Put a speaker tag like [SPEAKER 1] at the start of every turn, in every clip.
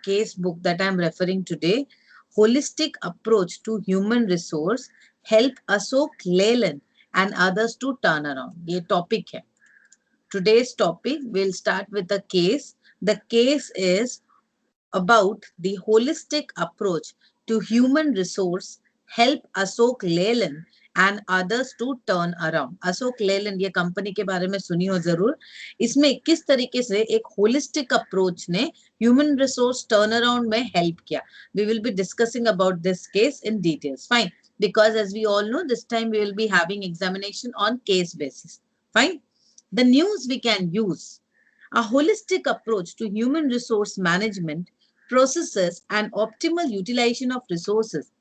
[SPEAKER 1] case book that I'm referring today, Holistic Approach to Human Resource, help Ashok Leyland and others to turn around. ये topic है. Today's topic, we'll start with a case. The case is about the holistic approach to human resource, help Ashok Leyland and others to turn around. Ashok Leyland ये company के बारे में सुनी हो जरूर. इसमें किस तरीके से एक होलिस्टिक अप्रोच ने ह्यूमन रिसोर्स टर्न अराउंड में हेल्प किया. We will be discussing about this case in details. Fine. Because as we all know, this time we will be having examination on case basis. Fine. The news we can use. A holistic approach to human resource management, processes, and optimal utilization of resources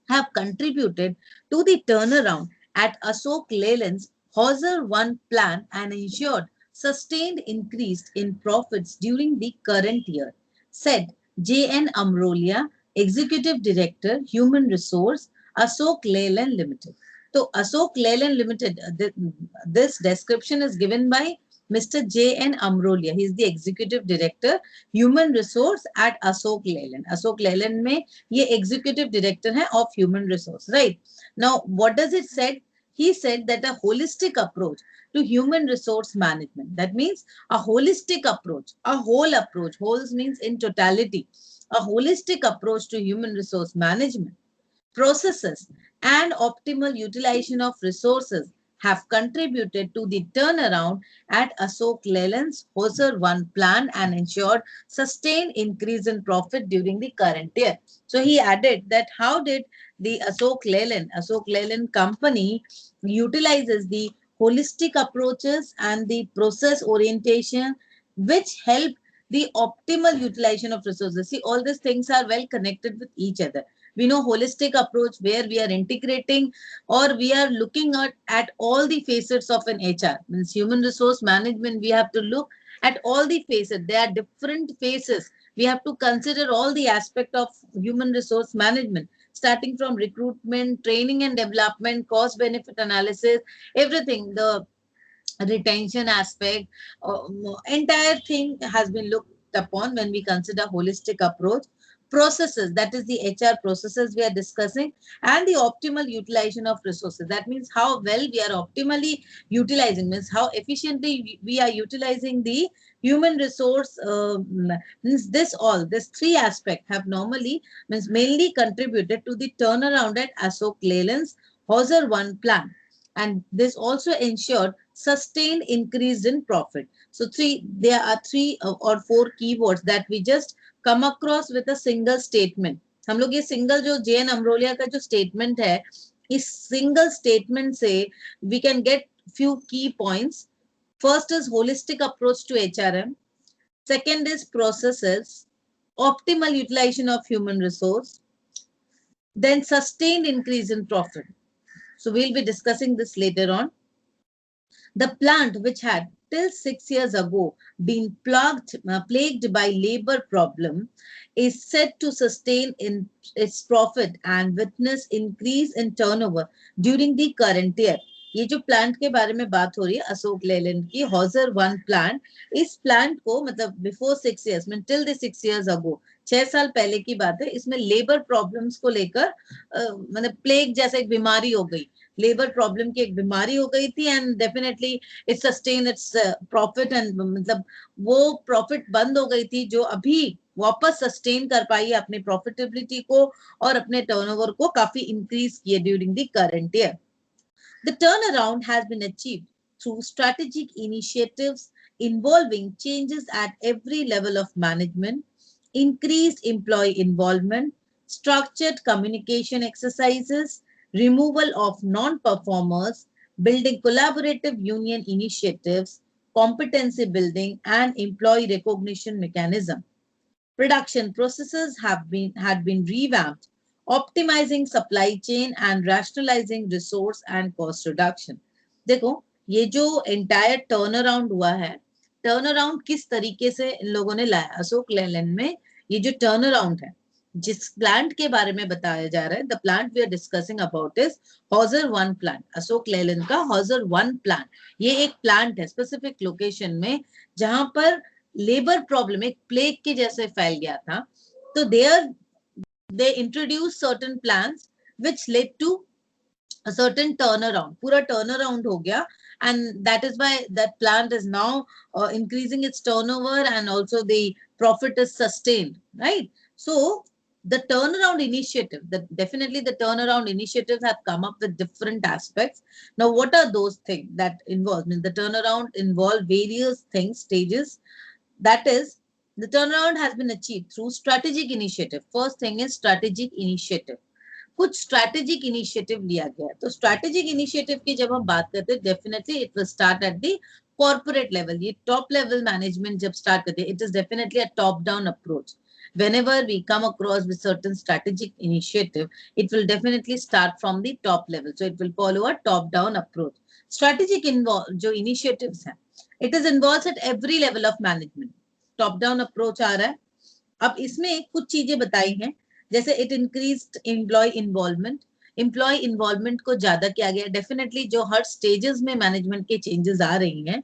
[SPEAKER 1] have contributed to the turnaround at Ashok Leyland's Hauser 1 plan and ensured sustained increase in profits during the current year, said J.N. Amrolia, Executive Director, Human Resource, Ashok Leyland Limited. So, Ashok Leyland Limited, this description is given by Mr. J.N. Amrolia. He is the Executive Director, Human Resource at Ashok Leyland. Ashok Leyland में ये Executive Director है of Human Resource, right? Now, what does it say? He said that a holistic approach to human resource management. That means a holistic approach, a whole approach. Wholes means in totality. A holistic approach to human resource management, processes, and optimal utilization of resources have contributed to the turnaround at Ashok Leyland's Hauser 1 plan and ensured sustained increase in profit during the current year. So he added that how did the Ashok Leyland company utilizes the holistic approaches and the process orientation which help the optimal utilization of resources. See, all these things are well connected with each other. We know holistic approach where we are integrating or we are looking at all the facets of an HR. Means human resource management, we have to look at all the facets. There are different phases. We have to consider all the aspect of human resource management, starting from recruitment, training and development, cost benefit analysis, everything, the retention aspect, entire thing has been looked upon when we consider holistic approach. Processes, that is the HR processes we are discussing, and the optimal utilization of resources. That means how well we are optimally utilizing, means how efficiently we are utilizing the human resource. Means this three aspects have normally, means mainly contributed to the turnaround at Ashok Leyland's Hauser 1 plan. And this also ensured sustained increase in profit. So there are three or four keywords that we just come across with a single statement. हम लोग ये single जो J.N. Amrolia का जो statement है, इस single statement से we can get few key points. First is holistic approach to HRM. Second is processes, optimal utilization of human resource, then sustained increase in profit. So we'll be discussing this later on. The plant, which had till 6 years ago been plagued by labor problem, is set to sustain in its profit and witness increase in turnover during the current year. ये जो plant के बारे में बात हो रही है अशोक लेलैंड की हॉजर 1 प्लांट, इस प्लांट को मतलब बिफोर 6 years में टिल द 6 years अगो 6 साल पहले की बात है, इसमें लेबर प्रॉब्लम्स को लेकर मतलब प्लेग जैसा एक बीमारी हो गई, लेबर प्रॉब्लम की एक बीमारी हो गई थी and definitely it sustain its profit and मतलब वो प्रॉफिट बंद हो गई थी जो अभी वापस सस्टेन कर पाई है अपनी प्रॉफिटेबिलिटी को और अपने टर्नओवर को काफी इंक्रीज किए during the current year. The turnaround has been achieved through strategic initiatives involving changes at every level of management, increased employee involvement, structured communication exercises, removal of non-performers, building collaborative union initiatives, competency building, and employee recognition mechanism. Production processes had been revamped, optimizing supply chain and rationalizing resource and cost reduction. देखो ये जो entire turnaround हुआ है, turnaround किस तरीके से इन लोगों ने लाया अशोक लेलैंड में, ये जो turnaround है जिस प्लांट के बारे में बताया जा रहा है, the plant we are discussing about is Hauser 1 plant, Ashok Leyland का Hauser 1 plant. ये एक प्लांट है स्पेसिफिक लोकेशन में जहां पर लेबर प्रॉब्लम एक प्लेग के जैसे फैल गया था, तो they introduce certain plans which led to a certain turnaround, पूरा turnaround हो गया, and that is why that plant is now increasing its turnover, and also the profit is sustained, right? So the turnaround initiative, definitely the turnaround initiatives have come up with different aspects. Now, what are those things that involve? I mean, the turnaround involve various things, stages. That is, the turnaround has been achieved through strategic initiative. First thing is strategic initiative. कुछ strategic initiative लिया गया है। तो strategic initiative की जब हम बात करते हैं, definitely it will start at the corporate level. ये टॉप लेवल मैनेजमेंट जब स्टार्ट करते हैं, it is definitely a top down approach. Whenever we come across with certain strategic initiative, it will definitely start from the top level. So it will follow a top down approach. Strategic जो initiatives हैं, it is involved at every level of management. Top down approach आ रहा है। अब इसमें कुछ चीजें बताई हैं, जैसे इट इंक्रीज्ड एम्प्लॉय इन्वॉल्वमेंट को ज्यादा किया गया। डेफिनेटली जो हर स्टेजेस में मैनेजमेंट के चेंजेस आ रही हैं,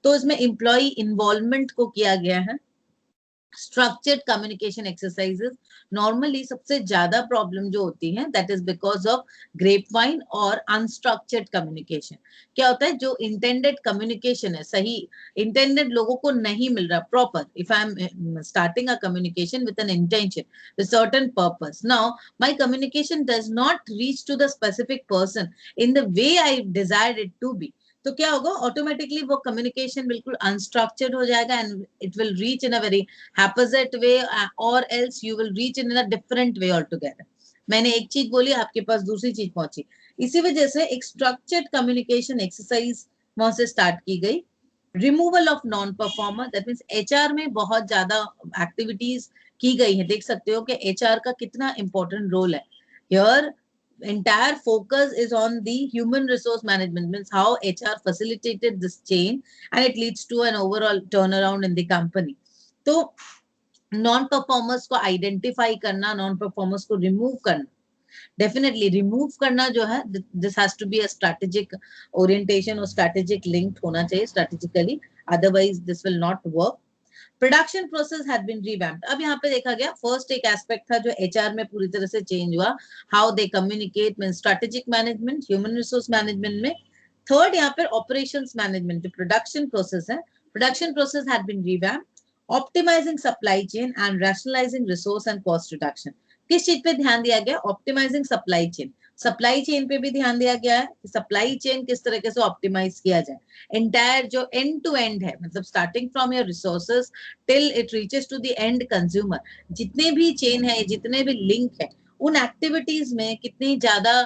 [SPEAKER 1] तो इसमें एम्प्लॉय इन्वॉल्वमेंट को किया गया है। स्ट्रक्चर्ड कम्युनिकेशन एक्सरसाइजेस, नॉर्मली सबसे ज्यादा प्रॉब्लम जो होती है that is because of grape wine और अनस्ट्रक्चर्ड कम्युनिकेशन। क्या होता है, जो इंटेंडेड कम्युनिकेशन है, सही इंटेंडेड लोगों को नहीं मिल रहा proper. If I am starting a communication with an intention, with certain purpose, now my communication does not reach to the specific person in the way I desired it to be, तो क्या होगा, automatically वो communication बिल्कुल unstructured हो जाएगा, and it will reach in a very haphazard way, or else you will reach in a different way altogether. मैंने एक चीज बोली, आपके पास दूसरी चीज पहुंची। इसी वजह से एक स्ट्रक्चर्ड कम्युनिकेशन एक्सरसाइज वहां से स्टार्ट की गई। Removal of non performer, that means HR में बहुत ज्यादा एक्टिविटीज की गई है। देख सकते हो कि एचआर का कितना इंपॉर्टेंट रोल है। Here entire focus is on the human resource management, means how HR facilitated this chain, and it leads to an overall turnaround in the company. तो नॉन परफॉर्मर्स को आइडेंटिफाई करना, non performers को remove करना, definitely remove करना जो है, this has to be a strategic orientation और strategic linked होना चाहिए strategically, otherwise this will not work. Production process had been revamped. अब यहाँ पे देखा गया, फर्स्ट एक एस्पेक्ट था जो एचआर में पूरी तरह से चेंज हुआ, how they communicate, mean strategic management, human resource management में। थर्ड यहाँ पे ऑपरेशंस मैनेजमेंट, जो प्रोडक्शन प्रोसेस है, production process had been revamped. Optimising supply chain and rationalising resource and cost reduction. किस चीज पे ध्यान दिया गया, optimising supply chain. Supply chain पे भी ध्यान दिया गया है कि सप्लाई चेन किस तरीके से ऑप्टिमाइज किया जाए। एंटायर जो एंड टू एंड है, मतलब starting from your resources till it reaches to the end consumer, जितने भी चेन है, जितने भी लिंक है, उन एक्टिविटीज में कितनी ज्यादा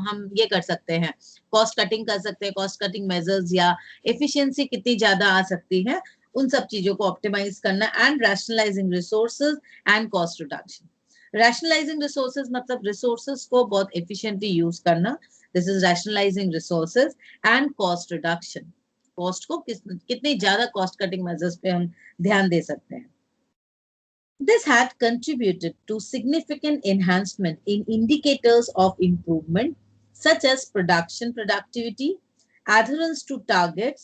[SPEAKER 1] हम ये कर सकते हैं, कॉस्ट कटिंग कर सकते हैं, कॉस्ट कटिंग मेजर्स या एफिशिएंसी कितनी ज्यादा आ सकती है, उन सब चीजों को ऑप्टिमाइज करना। And rationalising resources and cost reduction. Rationalising resources मतलब रिसोर्सेज को बहुत एफिशिएंटली यूज करना, this is rationalising resources and cost reduction. Cost को कितनी ज्यादा कॉस्ट कटिंग मेजर्स पे हम ध्यान दे सकते हैं। This had contributed to significant enhancement in indicators of improvement such as production productivity, adherence to targets,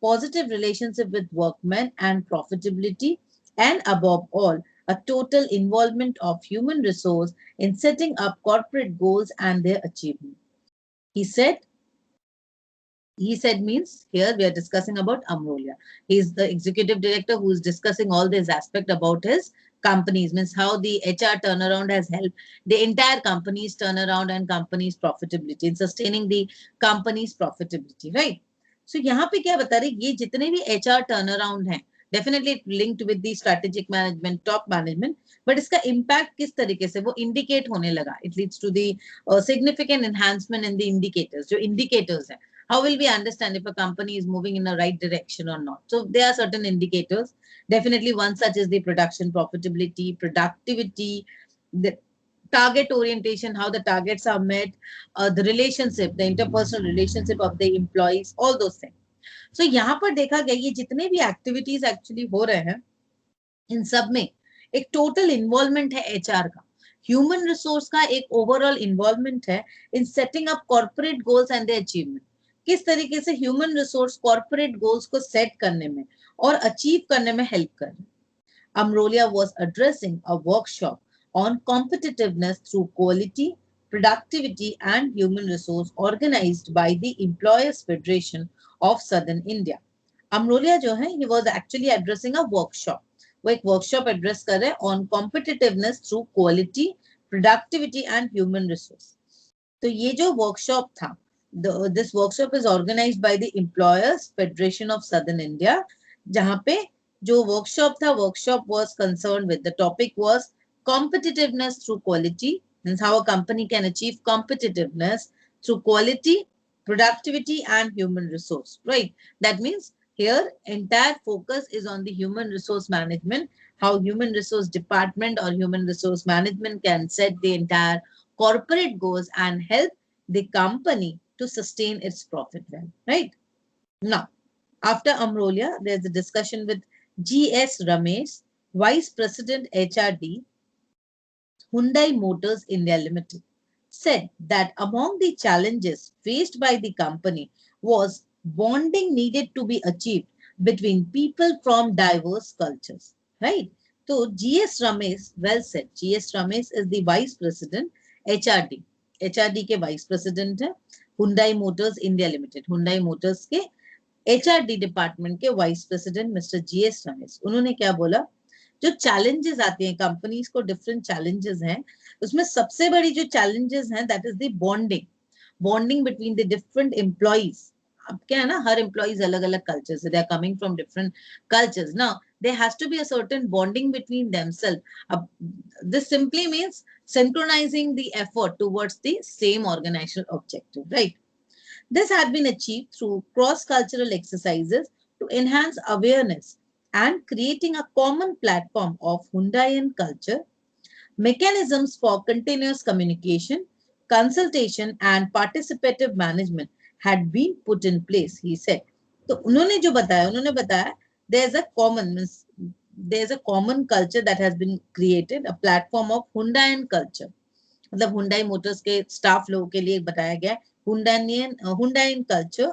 [SPEAKER 1] positive relationship with workmen and profitability, and above all, a total involvement of human resource in setting up corporate goals and their achievement. He said means here we are discussing about Amrolia. He is the executive director who is discussing all this aspect about his companies, means how the HR turnaround has helped the entire company's turnaround and company's profitability in sustaining the company's profitability, right? So यहाँ पे क्या बता रहे, ये जितने भी HR turnaround हैं, definitely linked with the strategic management, top management, but इसका impact किस तरीके से वो indicate होने लगा, it leads to the significant enhancement in the indicators, जो indicators हैं. How will we understand if a company is moving in the right direction or not? So there are certain indicators. Definitely one such is the production profitability, productivity, the target orientation, how the targets are met, the relationship, the interpersonal relationship of the employees, all those things. So यहाँ पर देखा गया ये जितने भी activities actually हो रहे हैं, इन सब में एक total involvement है HR का, human resource का एक overall involvement है in setting up corporate goals and their achievement. किस तरीके से ह्यूमन रिसोर्स कॉर्पोरेट गोल्स को सेट करने में और अचीव करने में हेल्प कर रहे हैं। Amrolia was addressing a workshop on competitiveness through quality, productivity, and human resource organized by the Employers Federation of Southern India. Amrolia जो है, he was actually addressing a workshop. वो एक workshop address कर रहे हैं on competitiveness through quality, productivity, and human resource. तो ये जो वर्कशॉप था, this workshop is organised by the employers federation of southern India, जहां पे जो वर्कशॉप था, workshop was concerned with the topic was competitiveness through quality, means how a company can achieve competitiveness through quality, productivity, and human resource, right? That means here entire focus is on the human resource management, how human resource department or human resource management can set the entire corporate goals and help the company to sustain its profit well, right? Now, after Amrolia, there's a discussion with G.S. Ramesh, Vice President HRD, Hyundai Motors India Limited, said that among the challenges faced by the company was bonding needed to be achieved between people from diverse cultures, right? So G.S. Ramesh, well said. G.S. Ramesh is the Vice President HRD. HRD के Vice President है Hyundai Motors India Limited. Hyundai Motors के HRD department के vice president mister G.S. Ramesh, उन्होंने क्या बोला, जो challenges आते हैं कंपनीज को, डिफरेंट चैलेंजेस हैं, उसमें सबसे बड़ी जो चैलेंजेस हैं that is the bonding between the different employees. अब क्या है ना, हर एम्प्लॉइज अलग अलग कल्चर से, they are coming from different cultures. Now there has to be a certain bonding between themselves. This simply means synchronizing the effort towards the same organizational objective, right? This had been achieved through cross-cultural exercises to enhance awareness and creating a common platform of Hyundaian culture, mechanisms for continuous communication, consultation, and participative management had been put in place, he said. तो उन्होंने बताया there's a common culture that has been created, a platform of Hyundaian culture. मतलब Hyundai Motors के staff लोगों के लिए बताया गया Hyundaian culture,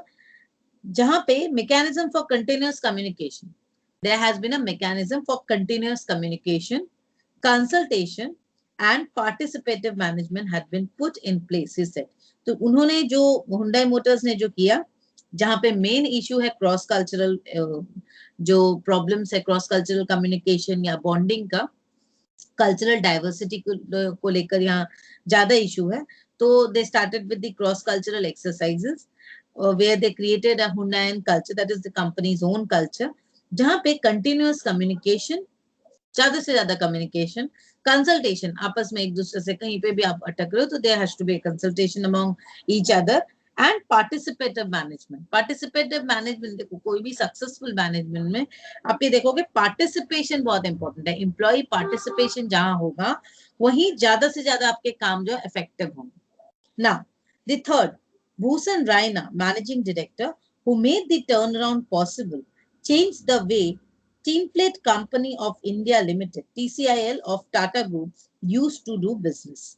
[SPEAKER 1] जहां पे mechanism for continuous communication, there has been a mechanism for continuous communication, consultation, and participative management had been put in place, he said. तो उन्होंने जो Hyundai Motors ने जो किया, जहां पे मेन इशू है क्रॉस कल्चरल, जो प्रॉब्लम्स है क्रॉस कल्चरल कम्युनिकेशन या बॉन्डिंग का, कल्चरल डाइवर्सिटी को लेकर यहाँ ज्यादा इशू है, तो they started with the cross cultural exercises where they created a Hyundaian culture, that is the company's own culture, जहां पे कंटिन्यूअस कम्युनिकेशन, ज्यादा से ज्यादा कम्युनिकेशन, कंसल्टेशन, आपस में एक दूसरे से कहीं पे भी आप अटक रहे हो तो there has to be consultation among each other, and participative management. Participative management, देखो कोई भी सक्सेसफुल मैनेजमेंट में आप ये देखोगे पार्टिसिपेशन बहुत इंपॉर्टेंट है. एम्प्लॉय पार्टिसिपेशन जहां होगा वहीं ज्यादा से ज्यादा आपके काम जो इफेक्टिव होंगे. Now the third, Bhushan Raina, managing director, who made the turnaround possible, changed the way Tinplate Company of India Limited, TCIL of Tata Group, used to do business.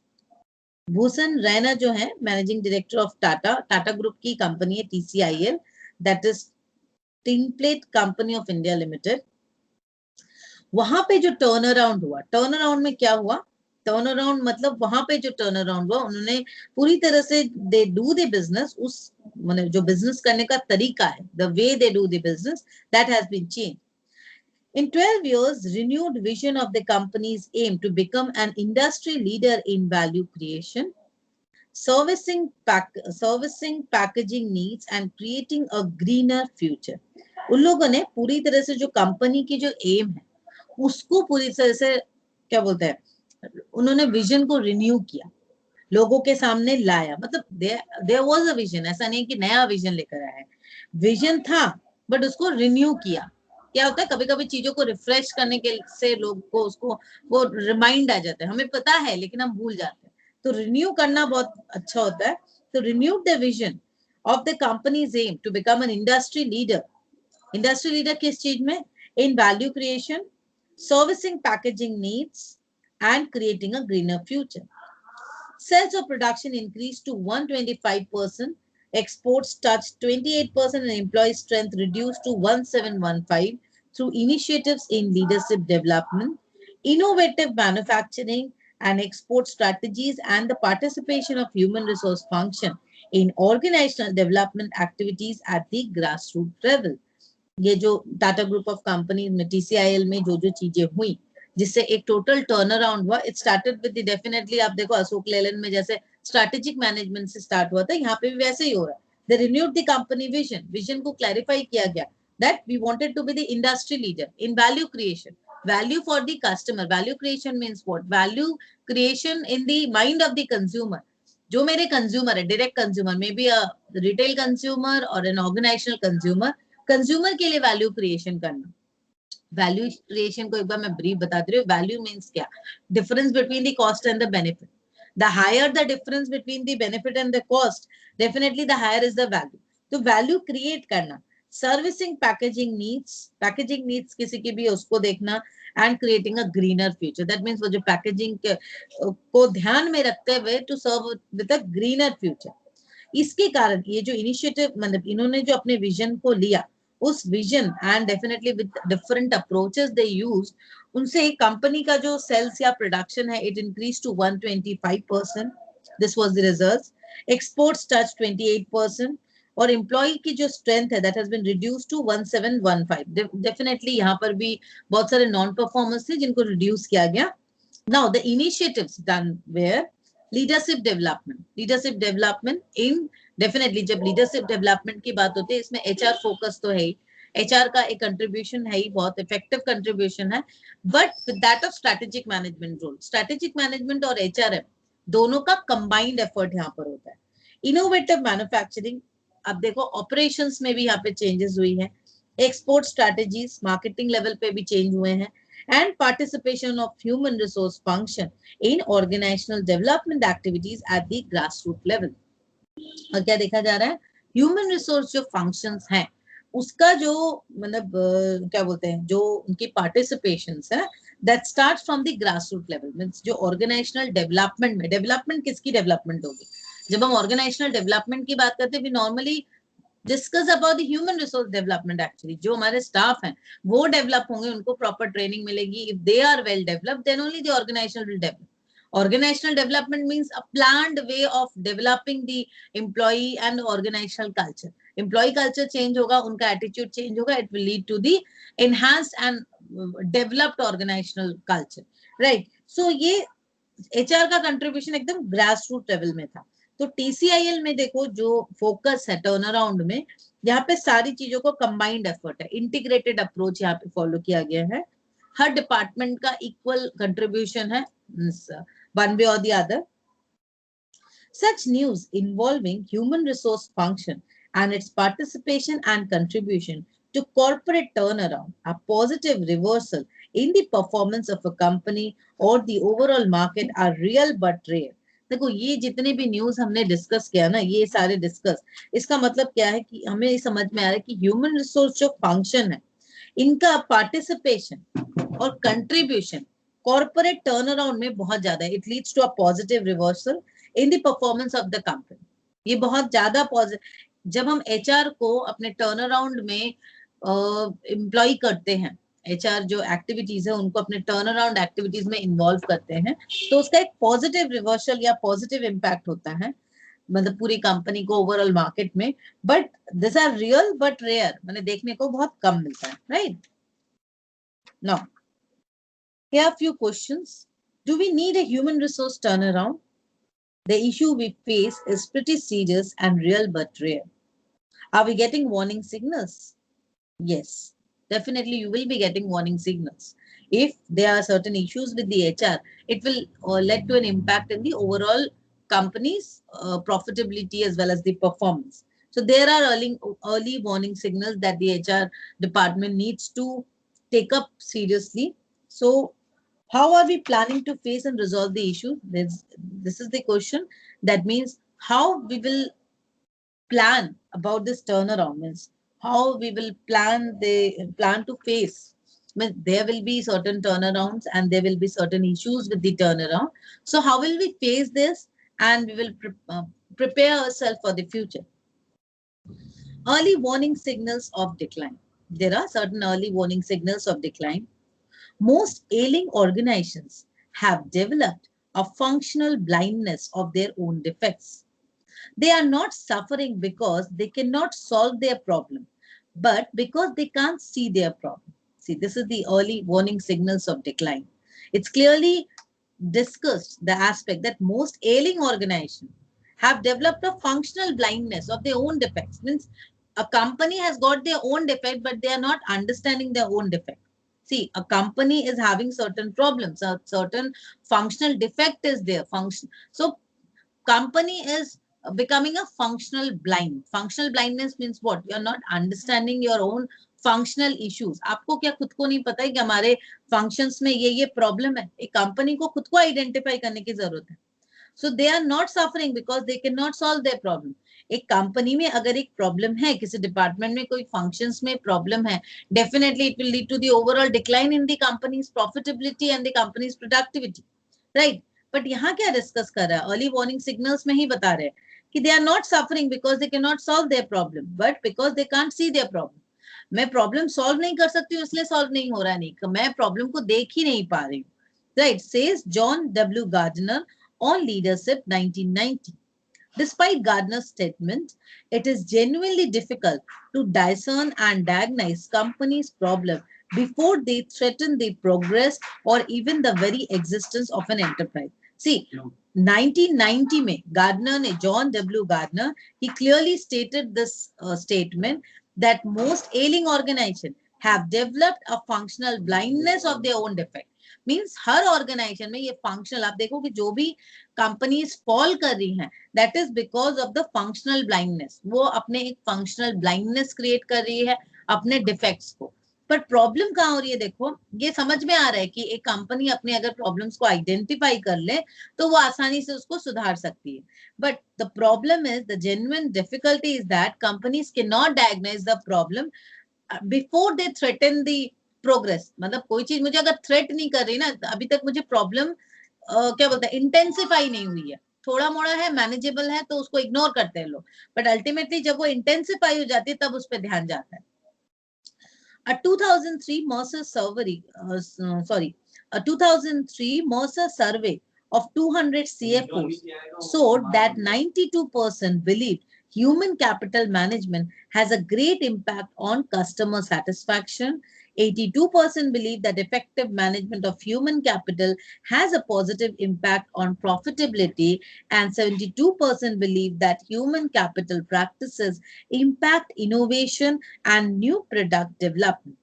[SPEAKER 1] Bhushan Raina जो है managing director of Tata group की company है TCIL, that is tinplate company of India limited. वहां पे जो turn around हुआ, turn around में क्या हुआ, टर्न अराउंड मतलब वहां पे जो टर्न अराउंड हुआ, उन्होंने पूरी तरह से दे डू द बिजनेस, उस मतलब जो बिजनेस करने का तरीका है, the way they do the business, that has been change. In 12 years, renewed vision of the company's aim to become an industry leader in value creation, servicing packaging needs and creating a greener future. उन लोगों ने पूरी तरह से जो company की जो M है उसको पूरी तरह से क्या बोलते हैं, उन्होंने विजन को रिन्यू किया, लोगों के सामने लाया. मतलब देयर वाज अ विजन, ऐसा नहीं कि नया विजन लेकर आया है, विजन था बट उसको रिन्यू किया. क्या होता है, कभी कभी चीजों को रिफ्रेश करने के से लोग को उसको वो रिमाइंड आ जाता है, हमें पता है लेकिन हम भूल जाते हैं, तो रिन्यू करना बहुत अच्छा होता है. तो renewed the vision of the company's aim to become an industry leader. Industry leader किस चीज में, in value creation, servicing packaging needs and creating a greener future. Sales of production increased to 125% Exports touched 28% and employee strength reduced to 1715 through initiatives in leadership development, innovative manufacturing and export strategies, and the participation of human resource function in organizational development activities at the grassroots level. ये जो Tata group of company में TCIL में जो जो चीजें हुई जिससे एक टोटल टर्न अराउंड हुआ, इट स्टार्टेड विद डेफिनेटली आप देखो अशोक लेलैंड में जैसे स्ट्रैटेजिक मैनेजमेंट से स्टार्ट हुआ था, यहाँ पे भी वैसे ही हो रहा है. They renewed the company vision को क्लैरिफाई किया गया that we wanted to be the industry leader in value creation, value for the customer. Value creation means what? Value creation in the mind of the consumer. जो मेरे consumer है, direct consumer, may be a retail consumer और an organisational consumer, consumer के लिए value creation करना. Value creation को एक बार मैं ब्रीफ बताती रही हूँ. वैल्यू मीन्स क्या? Difference between the cost and the benefit. The higher the difference between the benefit and the cost, definitely the higher is the value. तो वैल्यू क्रिएट करना. सर्विसिंग पैकेजिंग नीड्स किसी की भी उसको देखना and creating a greener future. That means वो जो packaging को ध्यान में रखते हुए to serve with a greener future. इसके कारण ये जो इनिशिएटिव मतलब इन्होंने जो अपने विजन को लिया, उस vision and definitely with different approaches they use, उनसे कंपनी का जो सेल्स या प्रोडक्शन है it increase to 125%. This was the results. Exports touch 28% और एम्प्लॉय की जो स्ट्रेंथ है that has been reduce to 1715. Definitely यहाँ पर भी बहुत सारे नॉन परफॉर्मर्स थे जिनको रिड्यूस किया गया. Now the initiatives done where leadership development in, definitely जब लीडरशिप डेवलपमेंट की बात होती है इसमें एचआर फोकस तो है ही, एचआर का एक कंट्रीब्यूशन है ही, बहुत इफेक्टिव कंट्रीब्यूशन है, but with that of strategic management role. Strategic management और एचआरएम दोनों का कंबाइंड एफर्ट यहाँ पर होता है. इनोवेटिव मैन्युफैक्चरिंग, अब देखो ऑपरेशंस में भी यहाँ पे चेंजेस हुई है, एक्सपोर्ट स्ट्रैटेजीज मार्केटिंग लेवल पे भी चेंज हुए हैं, and participation of human resource function in organizational development activities at the grassroots level. और क्या देखा जा रहा है? ह्यूमन रिसोर्स जो फंक्शंस हैं उसका जो मतलब क्या बोलते हैं, जो उनकी पार्टिसिपेशंस है that start from the grassroot level. Means जो ऑर्गेनाइजेशनल डेवलपमेंट में, डेवलपमेंट किसकी डेवलपमेंट होगी? जब हम ऑर्गेनाइजेशनल डेवलपमेंट की बात करते हैं, we normally discuss about the human resource development. Actually जो हमारे स्टाफ हैं वो डेवलप होंगे, उनको प्रॉपर ट्रेनिंग मिलेगी. If they are well developed then only the organisation will develop. Organizational development means a planned way of developing the employee and organizational culture. Employee culture change होगा, उनका attitude change होगा, it will lead to the enhanced and developed organizational culture, right? So ये HR का contribution एकदम grassroots level में था. तो TCIL में देखो जो फोकस है टर्न अराउंड में, यहाँ पे सारी चीजों को कंबाइंड एफर्ट है, इंटीग्रेटेड अप्रोच यहाँ पे फॉलो किया गया है. हर डिपार्टमेंट का इक्वल कंट्रीब्यूशन है, one way or the other. Such news involving human resource function and its participation and contribution to corporate turnaround, a positive reversal in the performance of a company or the overall market are real but rare. देखो ये जितने भी news हमने discuss किया ना, ये सारे discuss, इसका मतलब क्या है कि हमें समझ में आ रहा है कि ह्यूमन रिसोर्स जो फंक्शन है इनका पार्टिसिपेशन और कंट्रीब्यूशन कॉर्पोरेट टर्न अराउंड में बहुत ज्यादा है. It leads to a positive reversal in the performance of the company. ये बहुत ज्यादा पॉजिटिव. जब हम एचआर को अपने टर्न अराउंड में एम्प्लॉय करते हैं, एचआर जो एक्टिविटीज है उनको अपने टर्न अराउंड एक्टिविटीज में इन्वॉल्व करते हैं, तो उसका एक पॉजिटिव रिवर्सल या पॉजिटिव इम्पैक्ट होता है मतलब पूरी कंपनी को ओवरऑल मार्केट में. But this are real but rare, मतलब देखने को बहुत कम मिलता है, right? Now here are few questions. Do we need a human resource turnaround? The issue we face is pretty serious and real but rare. Are we getting warning signals? Yes, definitely you will be getting warning signals. If there are certain issues with the HR, it will lead to an impact in the overall company's profitability as well as the performance. So there are early warning signals that the HR department needs to take up seriously. So how are we planning to face and resolve the issue? This is the question. That means how we will plan about this turnaround, means how we will plan to face. There will be certain turnarounds and there will be certain issues with the turnaround. So how will we face this and we will prepare ourselves for the future? Early warning signals of decline. There are certain early warning signals of decline. Most ailing organizations have developed a functional blindness of their own defects. They are not suffering because they cannot solve their problem, but because they can't see their problem. See, this is the early warning signals of decline. It's clearly discussed the aspect that most ailing organizations have developed a functional blindness of their own defects. Means a company has got their own defect, but they are not understanding their own defect. See, a company is having certain problems, a certain functional defect is there. Function. So company is becoming a functional blind. Functional blindness means what? You're not understanding your own functional issues. आपको क्या खुद को नहीं पता है कि हमारे functions में ये प्रॉब्लम है? एक कंपनी को खुद को आइडेंटिफाई करने की जरूरत है. So they are not suffering because they cannot solve their problem. एक कंपनी में अगर एक प्रॉब्लम है, किसी डिपार्टमेंट में कोई फंक्शंस में प्रॉब्लम है, definitely it will lead to the overall decline in the company's profitability and the company's productivity, right. But यहाँ क्या डिस्कस कर रहा है? अर्ली वार्निंग सिग्नल्स में ही बता रहे हैं कि they are not suffering because they can not solve their problem, but because they can't see their problem. मैं प्रॉब्लम सॉल्व नहीं कर सकती हूँ इसलिए सॉल्व नहीं हो रहा, नहीं, मैं प्रॉब्लम को देख ही नहीं पा रही हूँ, right. Says John W Gardner on Leadership 1990. Despite Gardner's statement, it is genuinely difficult to discern and diagnose companies' problem before they threaten the progress or even the very existence of an enterprise. See, 1990 में Gardner ने, John W. Gardner, he clearly stated this statement that most ailing organizations have developed a functional blindness of their own defect. मीन्स हर organisation में ये functional, आप देखो कि जो भी कंपनीज फॉल कर रही हैं, that is because of the functional blindness. वो अपने एक फंक्शनल ब्लाइंडनेस क्रिएट कर रही है अपने डिफेक्ट्स को. पर प्रॉब्लम कहाँ हो रही है? देखो, ये समझ में आ रहा है कि एक कंपनी अपने अगर प्रॉब्लम्स को आइडेंटिफाई कर ले तो वो आसानी से उसको सुधार सकती है. But the problem is, the genuine difficulty is that companies can not diagnose the problem before they threaten the progress. मतलब कोई चीज मुझे अगर थ्रेट नहीं कर रही ना, अभी तक मुझे प्रॉब्लम क्या बोलते हैं, इंटेंसिफाई नहीं हुई है, थोड़ा मोड़ा है, मैनेजेबल है, तो उसको इग्नोर करते हैं लोग. बट अल्टीमेटली जब वो इंटेंसिफाई हो जाती है तब उस पर ध्यान जाता है. A 2003 Mercer survey, a 2003 Mercer survey of 200 CFOs showed that 92% believed human capital management has a great impact on customer satisfaction. 82% believe that effective management of human capital has a positive impact on profitability, and 72% believe that human capital practices impact innovation and new product development.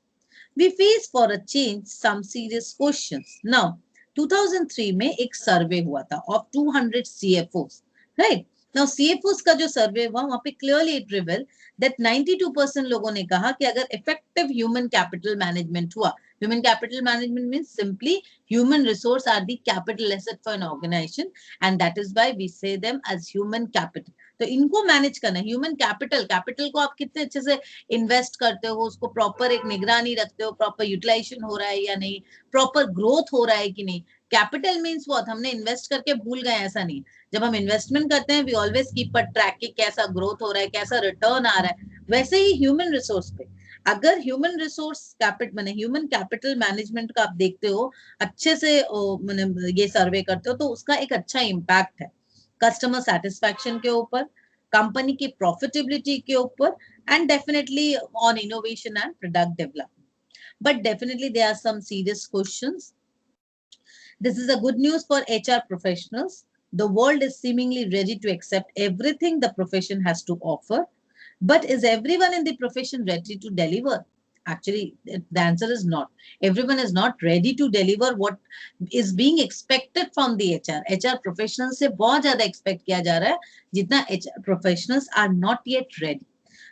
[SPEAKER 1] We face for a change some serious questions. Now, 2003 में एक सर्वे हुआ था of 200 CFOs, right? Now CFOs का जो सर्वे हुआ वहां पे clearly it revealed that 92% लोगों ने कहा कि अगर effective human capital management हुआ, human capital management means simply human resource are the capital asset for an organization, and that is why we say them as human capital. तो इनको manage करना, human capital, capital को आप कितने अच्छे से invest करते हो, उसको प्रॉपर एक निगरानी रखते हो, प्रॉपर यूटिलाइजेशन हो रहा है या नहीं, प्रॉपर ग्रोथ हो रहा है कि नहीं. Capital means what? हमने इन्वेस्ट करके भूल गए, ऐसा नहीं. जब हम इन्वेस्टमेंट करते हैं we always keep a track कि कैसा ग्रोथ हो रहा है, कैसा रिटर्न आ रहा है. वैसे ही ह्यूमन रिसोर्स पे, अगर ह्यूमन रिसोर्स कैपिटल मैंने ह्यूमन कैपिटल मैनेजमेंट का आप देखते हो, अच्छे से मैंने ये सर्वे करते हो, तो उसका एक अच्छा इम्पैक्ट है कस्टमर सेटिस्फैक्शन के ऊपर, कंपनी की प्रॉफिटेबिलिटी के ऊपर, and definitely on innovation and product development. But definitely there are some serious questions. This is a good news for HR professionals. The world is seemingly ready to accept everything the profession has to offer. But is everyone in the profession ready to deliver? Actually, the answer is not. Everyone is not ready to deliver what is being expected from the HR. HR professionals से बहुत ज़्यादा expect किया जा रहा है, जितना HR professionals are not yet ready.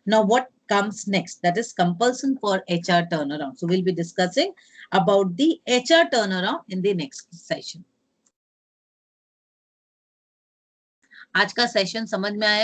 [SPEAKER 1] Now, what comes next? That is compulsion for HR turnaround. So, we'll be discussing about the HR turnaround in the next session. आज का सेशन समझ में आया?